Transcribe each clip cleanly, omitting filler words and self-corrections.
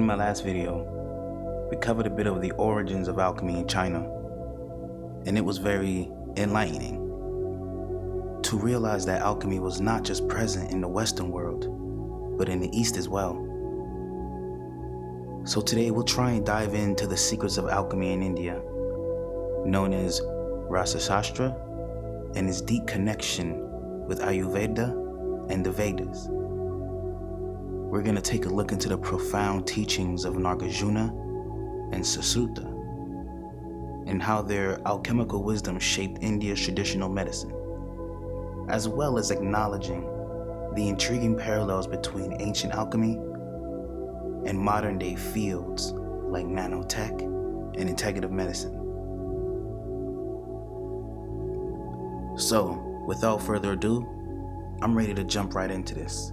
my last video, we covered a bit of the origins of alchemy in China, and it was very enlightening to realize that alchemy was not just present in the Western world, but in the East as well. So today we'll try and dive into the secrets of alchemy in India, known as Rasa Shastra, and its deep connection with Ayurveda and the Vedas. We're going to take a look into the profound teachings of Nagarjuna and Susruta, and how their alchemical wisdom shaped India's traditional medicine, as well as acknowledging the intriguing parallels between ancient alchemy and modern-day fields like nanotech and integrative medicine. So, without further ado, I'm ready to jump right into this.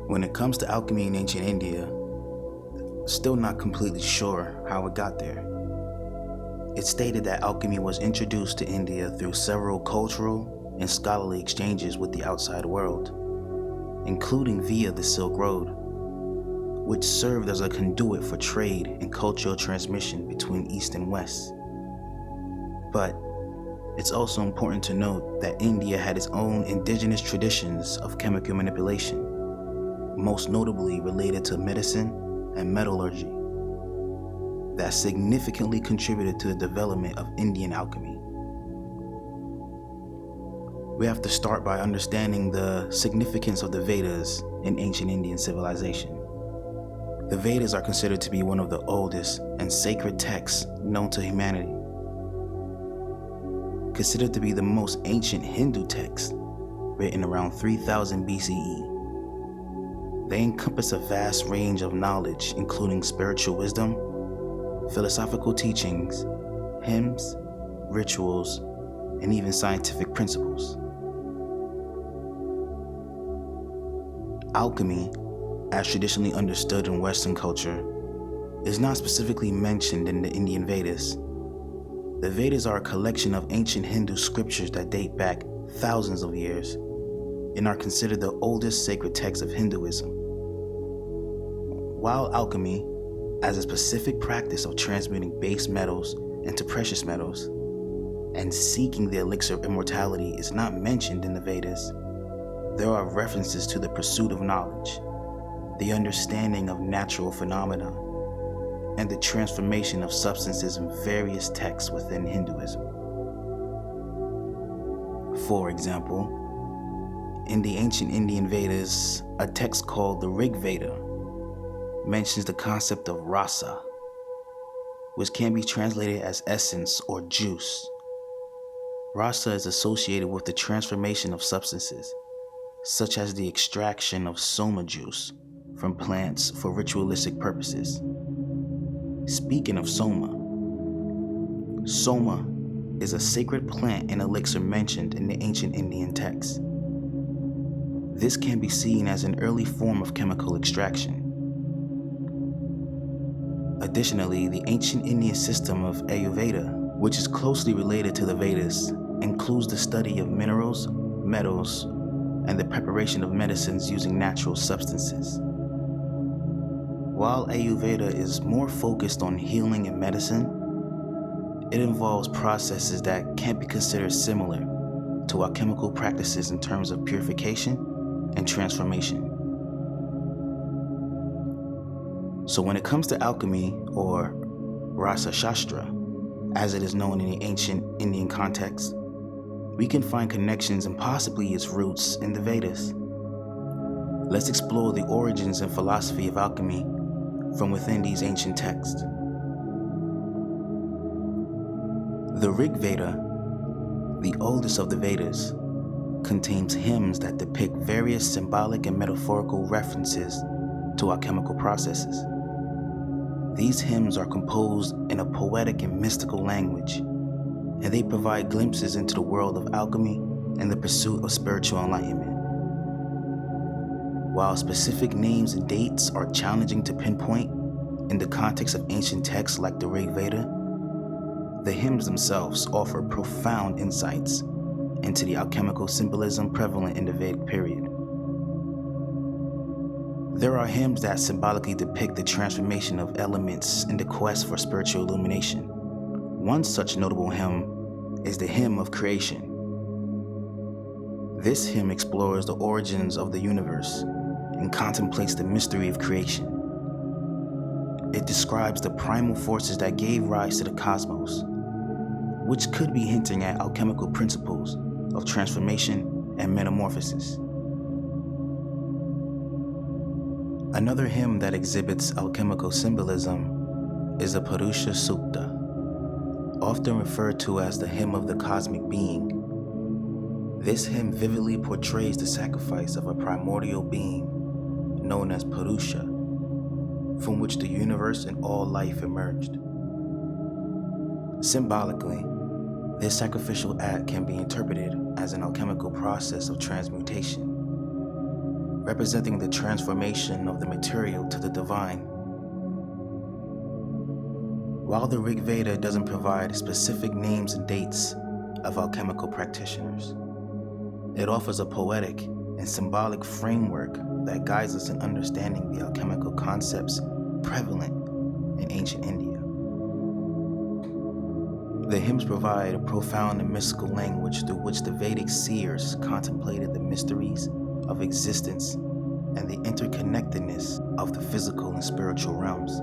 When it comes to alchemy in ancient India, still not completely sure how it got there. It's stated that alchemy was introduced to India through several cultural and scholarly exchanges with the outside world, including via the Silk Road, which served as a conduit for trade and cultural transmission between East and West. But it's also important to note that India had its own indigenous traditions of chemical manipulation, most notably related to medicine and metallurgy, that significantly contributed to the development of Indian alchemy. We have to start by understanding the significance of the Vedas in ancient Indian civilization. The Vedas are considered to be one of the oldest and sacred texts known to humanity. Considered to be the most ancient Hindu text, written around 3000 BCE. They encompass a vast range of knowledge, including spiritual wisdom, philosophical teachings, hymns, rituals, and even scientific principles. Alchemy, as traditionally understood in Western culture, is not specifically mentioned in the Indian Vedas. The Vedas are a collection of ancient Hindu scriptures that date back thousands of years and are considered the oldest sacred text of Hinduism. While alchemy, as a specific practice of transmuting base metals into precious metals and seeking the elixir of immortality, is not mentioned in the Vedas, there are references to the pursuit of knowledge, the understanding of natural phenomena, and the transformation of substances in various texts within Hinduism. For example, in the ancient Indian Vedas, a text called the RigVeda mentions the concept of Rasa, which can be translated as essence or juice. Rasa is associated with the transformation of substances, such as the extraction of Soma juice from plants for ritualistic purposes. Speaking of Soma, Soma is a sacred plant and elixir mentioned in the ancient Indian texts. This can be seen as an early form of chemical extraction. Additionally, the ancient Indian system of Ayurveda, which is closely related to the Vedas, includes the study of minerals, metals, and the preparation of medicines using natural substances. While Ayurveda is more focused on healing and medicine, it involves processes that can be considered similar to alchemical practices in terms of purification and transformation. So when it comes to alchemy, or Rasa Shastra, as it is known in the ancient Indian context, we can find connections and possibly its roots in the Vedas. Let's explore the origins and philosophy of alchemy from within these ancient texts. The RigVeda, the oldest of the Vedas, contains hymns that depict various symbolic and metaphorical references to alchemical processes. These hymns are composed in a poetic and mystical language, and they provide glimpses into the world of alchemy and the pursuit of spiritual enlightenment. While specific names and dates are challenging to pinpoint in the context of ancient texts like the RigVeda, the hymns themselves offer profound insights. into the alchemical symbolism prevalent in the Vedic period. There are hymns that symbolically depict the transformation of elements in the quest for spiritual illumination. One such notable hymn is the Hymn of Creation. This hymn explores the origins of the universe and contemplates the mystery of creation. It describes the primal forces that gave rise to the cosmos, which could be hinting at alchemical principles of transformation and metamorphosis. Another hymn that exhibits alchemical symbolism is the Purusha Sukta, often referred to as the Hymn of the Cosmic Being. This hymn vividly portrays the sacrifice of a primordial being known as Purusha, from which the universe and all life emerged. Symbolically, this sacrificial act can be interpreted as an alchemical process of transmutation, representing the transformation of the material to the divine. While the RigVeda doesn't provide specific names and dates of alchemical practitioners, it offers a poetic and symbolic framework that guides us in understanding the alchemical concepts prevalent in ancient India. The hymns provide a profound and mystical language through which the Vedic seers contemplated the mysteries of existence and the interconnectedness of the physical and spiritual realms.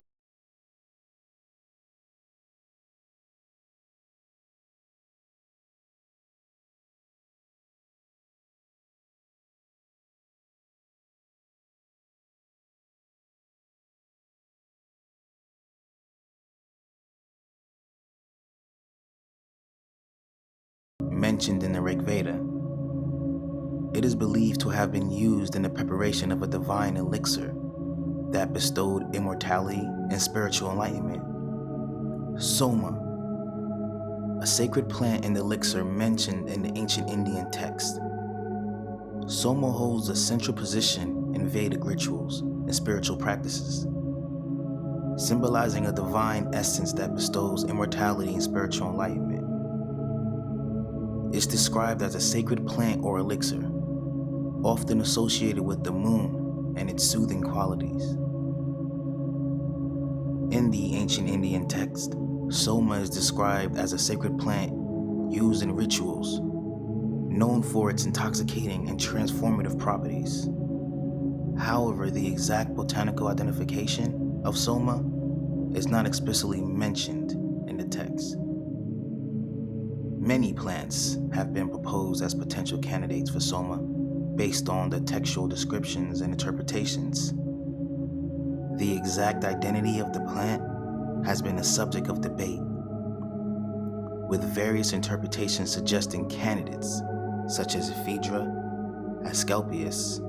Mentioned in the RigVeda, it is believed to have been used in the preparation of a divine elixir that bestowed immortality and spiritual enlightenment. Soma, a sacred plant and elixir mentioned in the ancient Indian text. Soma holds a central position in Vedic rituals and spiritual practices, symbolizing a divine essence that bestows immortality and spiritual enlightenment. It's described as a sacred plant or elixir, often associated with the moon and its soothing qualities. In the ancient Indian text, Soma is described as a sacred plant used in rituals, known for its intoxicating and transformative properties. However, the exact botanical identification of Soma is not explicitly mentioned in the text. Many plants have been proposed as potential candidates for Soma based on the textual descriptions and interpretations. The exact identity of the plant has been the subject of debate, with various interpretations suggesting candidates such as Ephedra, Asclepius,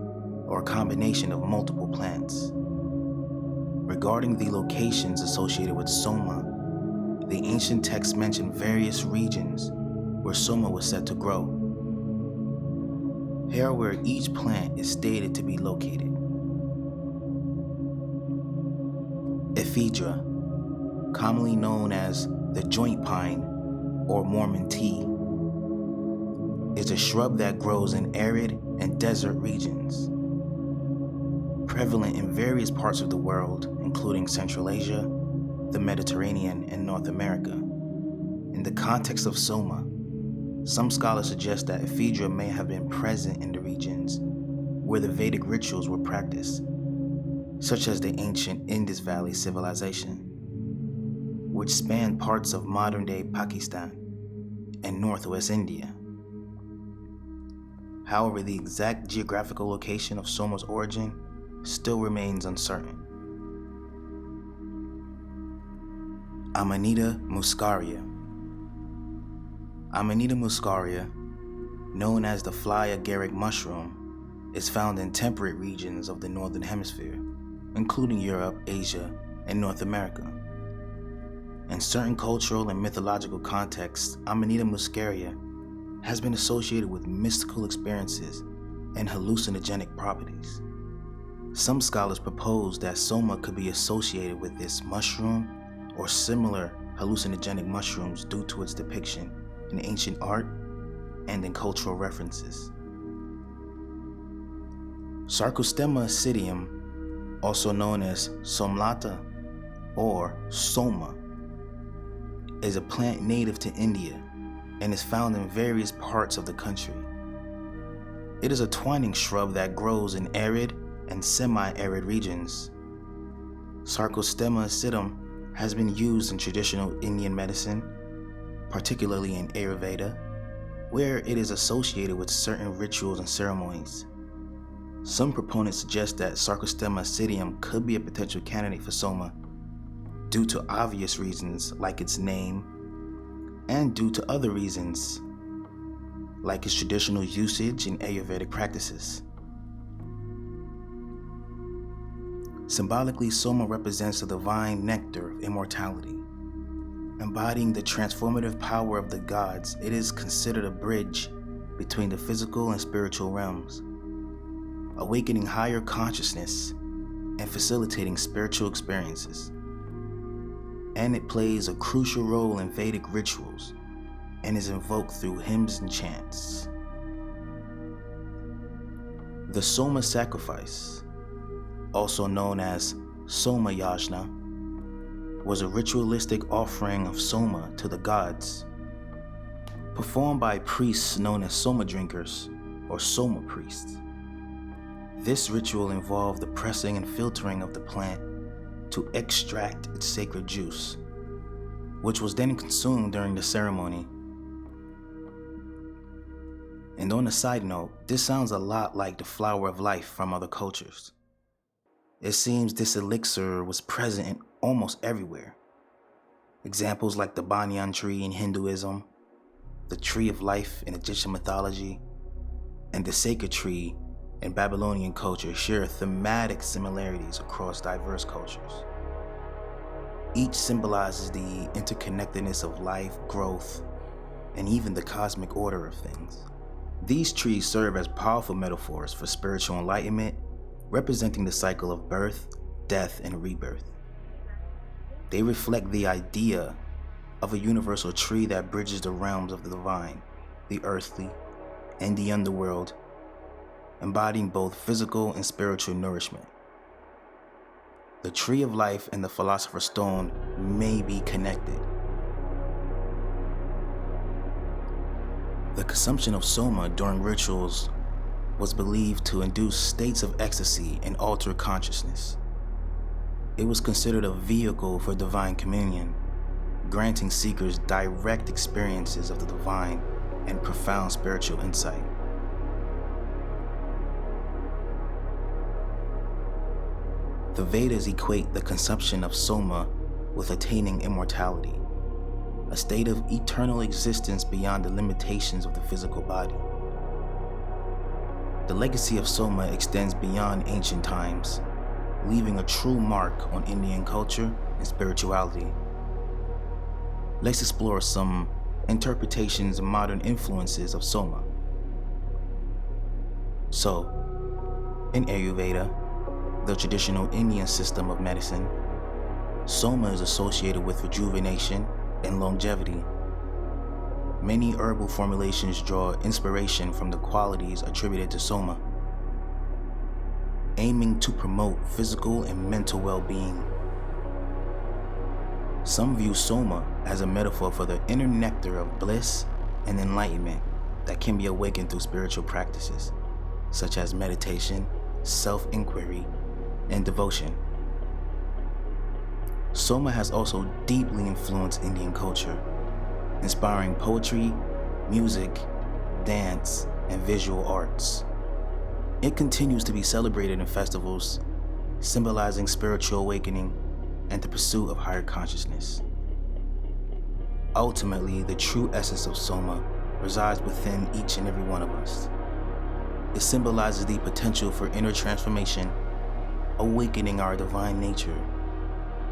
or a combination of multiple plants. Regarding the locations associated with Soma, the ancient texts mention various regions where Soma was said to grow. Here are where each plant is stated to be located. Ephedra, commonly known as the joint pine or Mormon tea, is a shrub that grows in arid and desert regions, prevalent in various parts of the world, including Central Asia, the Mediterranean, and North America. In the context of Soma, some scholars suggest that Ephedra may have been present in the regions where the Vedic rituals were practiced, such as the ancient Indus Valley civilization, which spanned parts of modern-day Pakistan and northwest India. However, the exact geographical location of Soma's origin still remains uncertain. Amanita muscaria. Amanita muscaria, known as the fly agaric mushroom, is found in temperate regions of the Northern Hemisphere, including Europe, Asia, and North America. In certain cultural and mythological contexts, Amanita muscaria has been associated with mystical experiences and hallucinogenic properties. Some scholars propose that Soma could be associated with this mushroom or similar hallucinogenic mushrooms due to its depiction in ancient art and in cultural references. Sarcostemma acidium also known as somlata or soma, is a plant native to India and is found in various parts of the country. It is a twining shrub that grows in arid and semi-arid regions. Sarcostemma acidum has been used in traditional Indian medicine, particularly in Ayurveda, where it is associated with certain rituals and ceremonies. Some proponents suggest that Sarcostemma acidum could be a potential candidate for Soma due to obvious reasons like its name, and due to other reasons like its traditional usage in Ayurvedic practices. Symbolically, Soma represents the divine nectar of immortality. Embodying the transformative power of the gods, it is considered a bridge between the physical and spiritual realms, awakening higher consciousness and facilitating spiritual experiences. And it plays a crucial role in Vedic rituals and is invoked through hymns and chants. The Soma sacrifice, also known as Soma Yajna, was a ritualistic offering of Soma to the gods, performed by priests known as Soma Drinkers or Soma priests. This ritual involved the pressing and filtering of the plant to extract its sacred juice, which was then consumed during the ceremony. And on a side note, this sounds a lot like the flower of life from other cultures. It seems this elixir was present in almost everywhere. Examples like the banyan tree in Hinduism, the tree of life in Egyptian mythology, and the sacred tree in Babylonian culture share thematic similarities across diverse cultures. Each symbolizes the interconnectedness of life, growth, and even the cosmic order of things. These trees serve as powerful metaphors for spiritual enlightenment, representing the cycle of birth, death, and rebirth. They reflect the idea of a universal tree that bridges the realms of the divine, the earthly, and the underworld, embodying both physical and spiritual nourishment. The tree of life and the Philosopher's stone may be connected. The consumption of Soma during rituals was believed to induce states of ecstasy and alter consciousness. It was considered a vehicle for divine communion, granting seekers direct experiences of the divine and profound spiritual insight. The Vedas equate the consumption of Soma with attaining immortality, a state of eternal existence beyond the limitations of the physical body. The legacy of Soma extends beyond ancient times, leaving a true mark on Indian culture and spirituality. Let's explore some interpretations and modern influences of Soma. So, in Ayurveda, the traditional Indian system of medicine, Soma is associated with rejuvenation and longevity. Many herbal formulations draw inspiration from the qualities attributed to Soma, aiming to promote physical and mental well-being. Some view Soma as a metaphor for the inner nectar of bliss and enlightenment that can be awakened through spiritual practices, such as meditation, self-inquiry, and devotion. Soma has also deeply influenced Indian culture, inspiring poetry, music, dance, and visual arts. It continues to be celebrated in festivals, symbolizing spiritual awakening and the pursuit of higher consciousness. Ultimately, the true essence of Soma resides within each and every one of us. It symbolizes the potential for inner transformation, awakening our divine nature,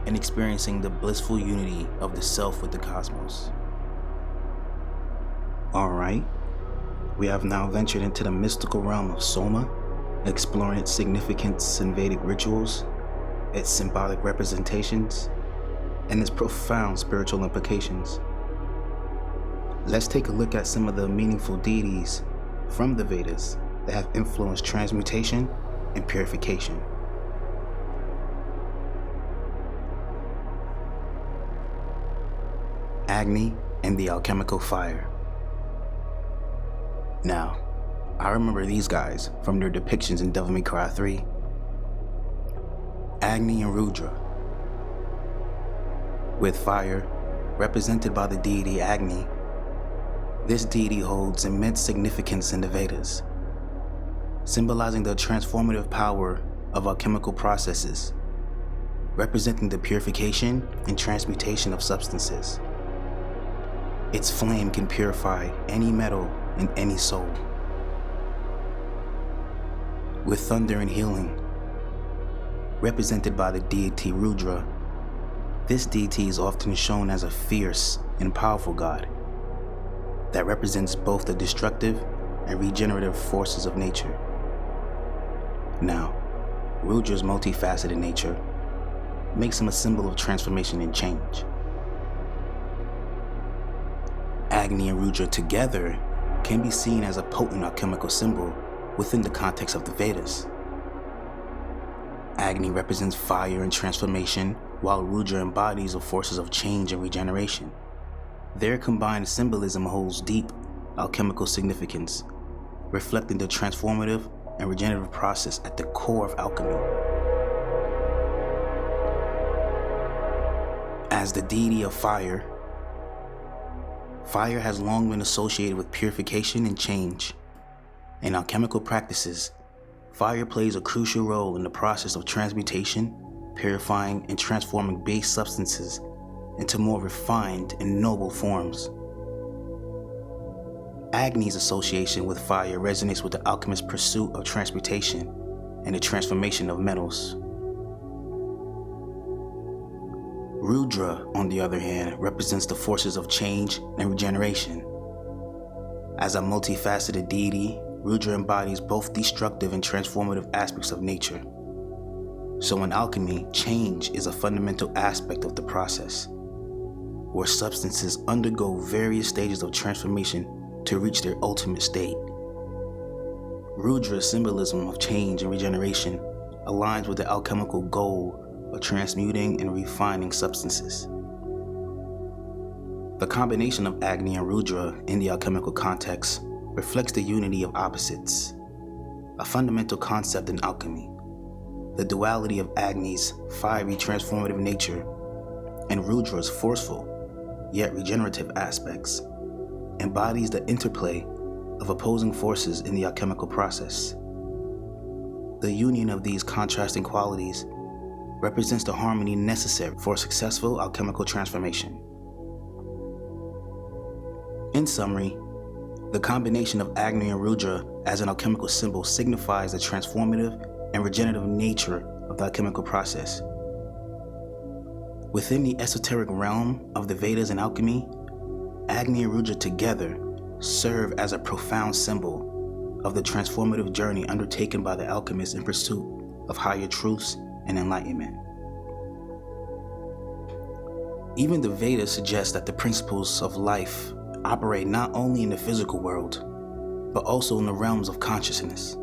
and experiencing the blissful unity of the self with the cosmos. Alright, we have now ventured into the mystical realm of Soma, exploring its significance in Vedic rituals, its symbolic representations, and its profound spiritual implications. Let's take a look at some of the meaningful deities from the Vedas that have influenced transmutation and purification. Agni and the alchemical fire. Now, I remember these guys from their depictions in Devil May Cry 3. Agni and Rudra. With fire, represented by the deity Agni, this deity holds immense significance in the Vedas, symbolizing the transformative power of alchemical processes, representing the purification and transmutation of substances. Its flame can purify any metal and any soul. With thunder and healing, represented by the deity Rudra, this deity is often shown as a fierce and powerful god that represents both the destructive and regenerative forces of nature. Now, Rudra's multifaceted nature makes him a symbol of transformation and change. Agni and Rudra together can be seen as a potent alchemical symbol within the context of the Vedas. Agni represents fire and transformation, while Rudra embodies the forces of change and regeneration. Their combined symbolism holds deep alchemical significance, reflecting the transformative and regenerative process at the core of alchemy. As the deity of fire, fire has long been associated with purification and change. In alchemical practices, fire plays a crucial role in the process of transmutation, purifying and transforming base substances into more refined and noble forms. Agni's association with fire resonates with the alchemist's pursuit of transmutation and the transformation of metals. Rudra, on the other hand, represents the forces of change and regeneration. As a multifaceted deity, Rudra embodies both destructive and transformative aspects of nature. So in alchemy, change is a fundamental aspect of the process, where substances undergo various stages of transformation to reach their ultimate state. Rudra's symbolism of change and regeneration aligns with the alchemical goal of transmuting and refining substances. The combination of Agni and Rudra in the alchemical context reflects the unity of opposites, a fundamental concept in alchemy. The duality of Agni's fiery transformative nature and Rudra's forceful yet regenerative aspects embodies the interplay of opposing forces in the alchemical process. The union of these contrasting qualities represents the harmony necessary for successful alchemical transformation. In summary, the combination of Agni and Rudra as an alchemical symbol signifies the transformative and regenerative nature of the alchemical process. Within the esoteric realm of the Vedas and alchemy, Agni and Rudra together serve as a profound symbol of the transformative journey undertaken by the alchemist in pursuit of higher truths and enlightenment. Even the Vedas suggest that the principles of life operate not only in the physical world, but also in the realms of consciousness.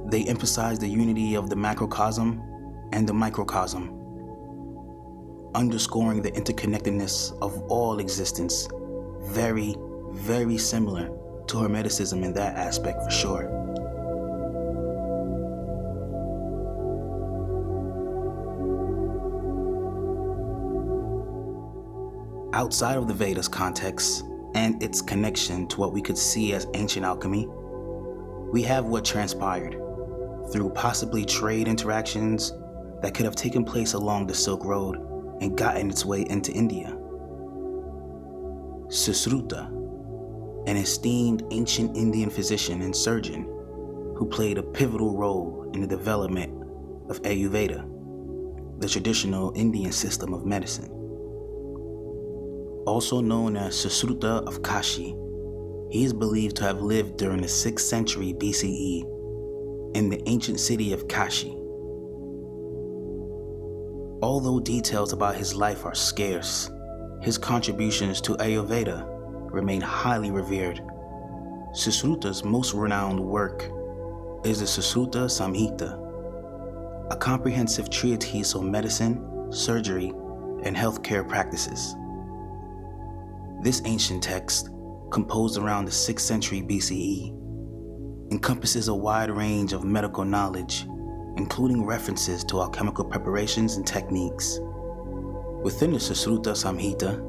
They emphasize the unity of the macrocosm and the microcosm, underscoring the interconnectedness of all existence, very, very similar to Hermeticism in that aspect for sure. Outside of the Vedas context and its connection to what we could see as ancient alchemy, we have what transpired through possibly trade interactions that could have taken place along the Silk Road and gotten its way into India. Susruta, an esteemed ancient Indian physician and surgeon who played a pivotal role in the development of Ayurveda, the traditional Indian system of medicine. Also known as Susruta of Kashi, he is believed to have lived during the 6th century BCE in the ancient city of Kashi. Although details about his life are scarce, his contributions to Ayurveda remain highly revered. Susruta's most renowned work is the Susruta Samhita, a comprehensive treatise on medicine, surgery, and healthcare practices. This ancient text, composed around the 6th century BCE, encompasses a wide range of medical knowledge, including references to alchemical preparations and techniques. Within the Susruta Samhita,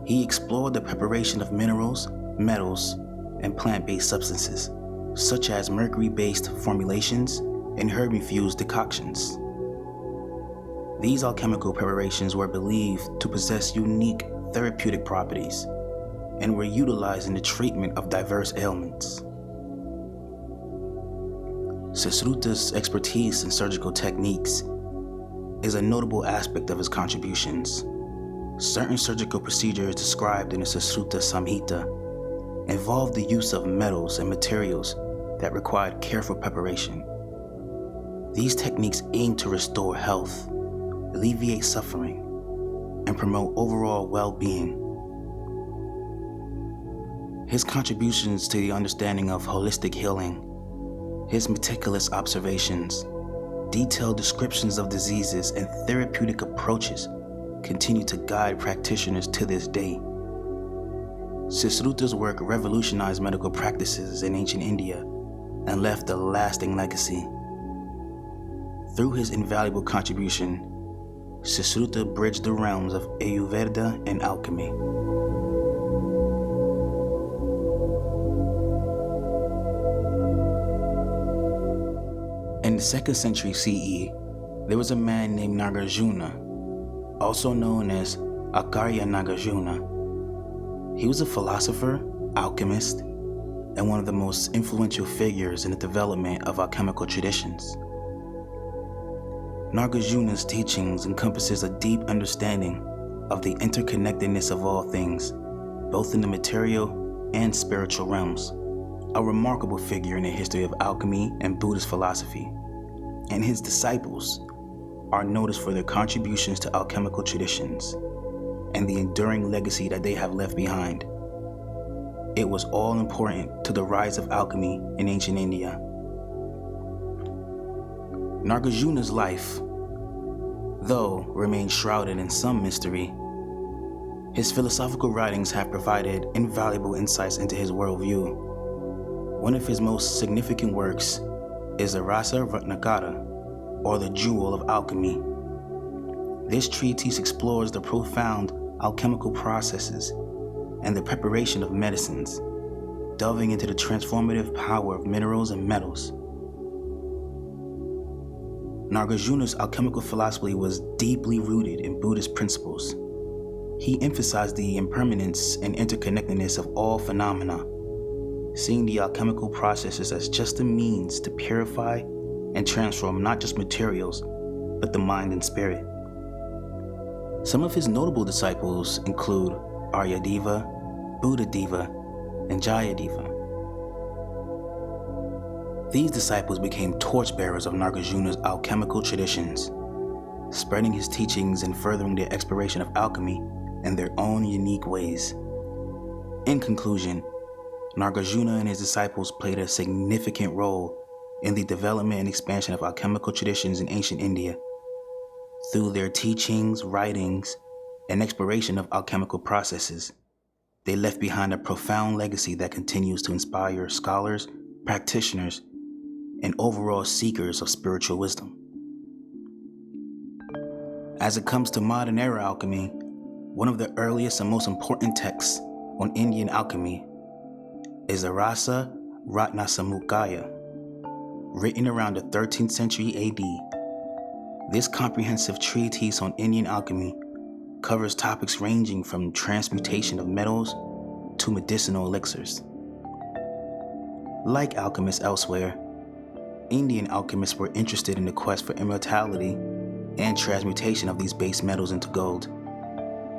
he explored the preparation of minerals, metals, and plant-based substances, such as mercury-based formulations and herb-infused decoctions. These alchemical preparations were believed to possess unique therapeutic properties and were utilized in the treatment of diverse ailments. Susruta's expertise in surgical techniques is a notable aspect of his contributions. Certain surgical procedures described in the Susruta Samhita involved the use of metals and materials that required careful preparation. These techniques aim to restore health, alleviate suffering, and promote overall well-being. His contributions to the understanding of holistic healing, his meticulous observations, detailed descriptions of diseases, and therapeutic approaches continue to guide practitioners to this day. Susruta's work revolutionized medical practices in ancient India and left a lasting legacy. Through his invaluable contribution, Susruta bridged the realms of Ayurveda and alchemy. In the 2nd century CE, there was a man named Nagarjuna, also known as Nagarjuna. He was a philosopher, alchemist, and one of the most influential figures in the development of alchemical traditions. Nagarjuna's teachings encompasses a deep understanding of the interconnectedness of all things, both in the material and spiritual realms. A remarkable figure in the history of alchemy and Buddhist philosophy, and his disciples are noticed for their contributions to alchemical traditions and the enduring legacy that they have left behind. It was all important to the rise of alchemy in ancient India. Nagarjuna's life, though, remains shrouded in some mystery. His philosophical writings have provided invaluable insights into his worldview. One of his most significant works is the Rasa, or the Jewel of Alchemy. This treatise explores the profound alchemical processes and the preparation of medicines, delving into the transformative power of minerals and metals. Nagarjuna's alchemical philosophy was deeply rooted in Buddhist principles. He emphasized the impermanence and interconnectedness of all phenomena, seeing the alchemical processes as just a means to purify and transform not just materials, but the mind and spirit. Some of his notable disciples include Aryadeva, Buddhadeva, and Jayadeva. These disciples became torchbearers of Nagarjuna's alchemical traditions, spreading his teachings and furthering the exploration of alchemy in their own unique ways. In conclusion, Nagarjuna and his disciples played a significant role in the development and expansion of alchemical traditions in ancient India. Through their teachings, writings, and exploration of alchemical processes, they left behind a profound legacy that continues to inspire scholars, practitioners, and overall seekers of spiritual wisdom. As it comes to modern era alchemy, one of the earliest and most important texts on Indian alchemy is the Rasa Ratnasamukaya, written around the 13th century AD. This comprehensive treatise on Indian alchemy covers topics ranging from transmutation of metals to medicinal elixirs. Like alchemists elsewhere, Indian alchemists were interested in the quest for immortality and transmutation of these base metals into gold.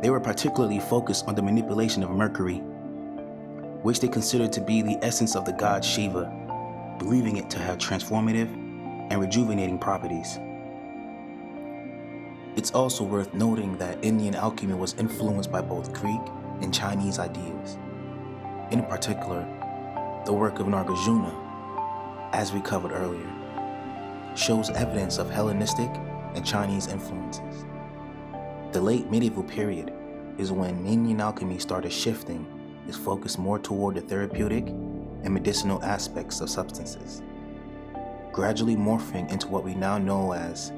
They were particularly focused on the manipulation of mercury, which they considered to be the essence of the god Shiva, believing it to have transformative and rejuvenating properties. It's also worth noting that Indian alchemy was influenced by both Greek and Chinese ideas. In particular, the work of Nagarjuna, as we covered earlier, shows evidence of Hellenistic and Chinese influences. The late medieval period is when Indian alchemy started shifting its focus more toward the therapeutic and medicinal aspects of substances, gradually morphing into what we now know as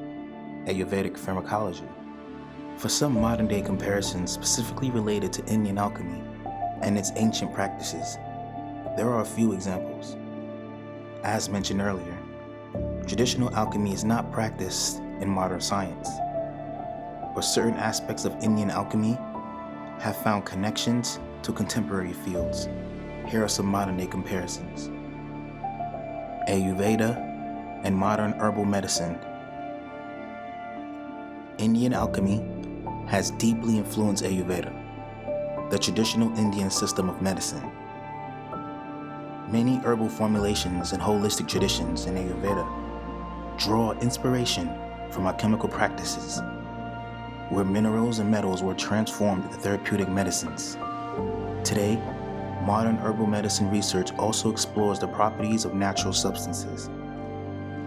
Ayurvedic pharmacology. For some modern-day comparisons specifically related to Indian alchemy and its ancient practices, there are a few examples. As mentioned earlier, traditional alchemy is not practiced in modern science, but certain aspects of Indian alchemy have found connections to contemporary fields. Here are some modern-day comparisons. Ayurveda and modern herbal medicine. Indian alchemy has deeply influenced Ayurveda, the traditional Indian system of medicine. Many herbal formulations and holistic traditions in Ayurveda draw inspiration from alchemical practices, where minerals and metals were transformed into therapeutic medicines. Today, modern herbal medicine research also explores the properties of natural substances,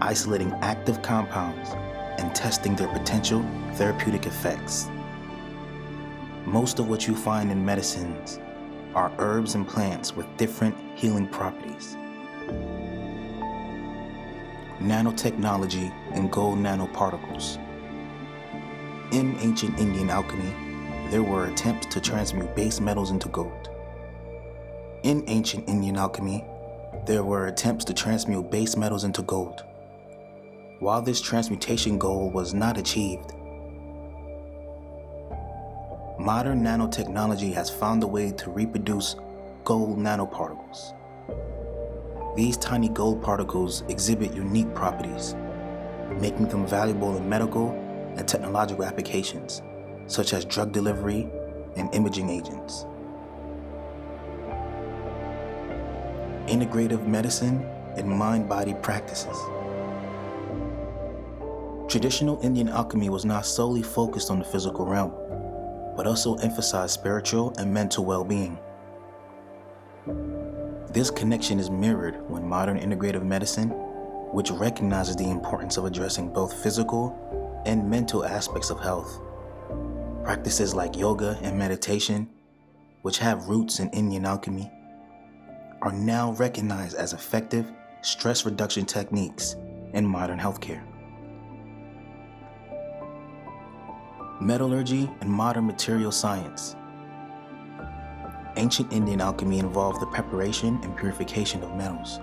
isolating active compounds and testing their potential therapeutic effects. Most of what you find in medicines are herbs and plants with different healing properties. Nanotechnology and gold nanoparticles. In ancient Indian alchemy, there were attempts to transmute base metals into gold. In ancient Indian alchemy, there were attempts to transmute base metals into gold. While this transmutation goal was not achieved, modern nanotechnology has found a way to reproduce gold nanoparticles. These tiny gold particles exhibit unique properties, making them valuable in medical and technological applications, such as drug delivery and imaging agents. Integrative medicine and mind-body practices. Traditional Indian alchemy was not solely focused on the physical realm, but also emphasized spiritual and mental well-being. This connection is mirrored when modern integrative medicine, which recognizes the importance of addressing both physical and mental aspects of health. Practices like yoga and meditation, which have roots in Indian alchemy, are now recognized as effective stress reduction techniques in modern healthcare. Metallurgy and modern material science. Ancient Indian alchemy involved the preparation and purification of metals.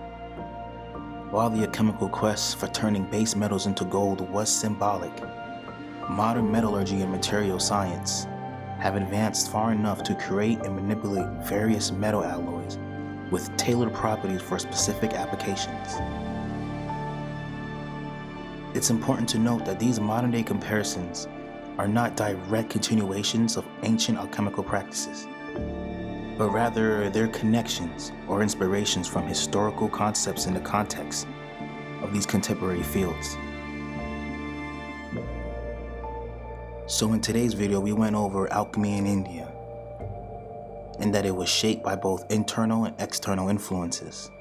While the alchemical quest for turning base metals into gold was symbolic, modern metallurgy and material science have advanced far enough to create and manipulate various metal alloys with tailored properties for specific applications. It's important to note that these modern-day comparisons are not direct continuations of ancient alchemical practices, but rather they're connections or inspirations from historical concepts in the context of these contemporary fields. So in today's video, we went over alchemy in India, and that it was shaped by both internal and external influences.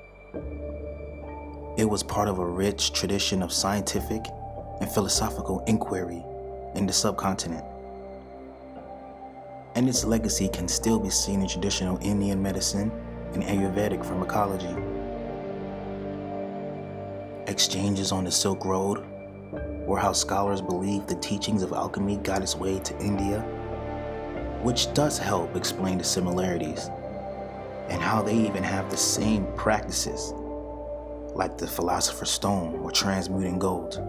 It was part of a rich tradition of scientific and philosophical inquiry in the subcontinent, and its legacy can still be seen in traditional Indian medicine and Ayurvedic pharmacology. Exchanges on the Silk Road were how scholars believe the teachings of alchemy got its way to India, which does help explain the similarities and how they even have the same practices, like the Philosopher's Stone or transmuting gold.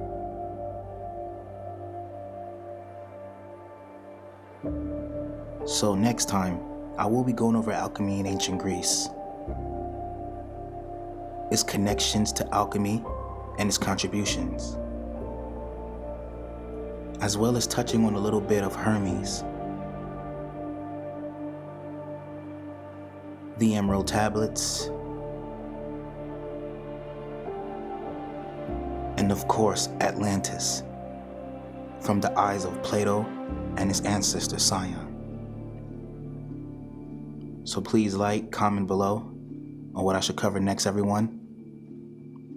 So next time, I will be going over alchemy in ancient Greece, its connections to alchemy and its contributions, as well as touching on a little bit of Hermes, the Emerald Tablets, and of course Atlantis, from the eyes of Plato and his ancestor Sion. So please like, comment below on what I should cover next, everyone,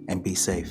and be safe.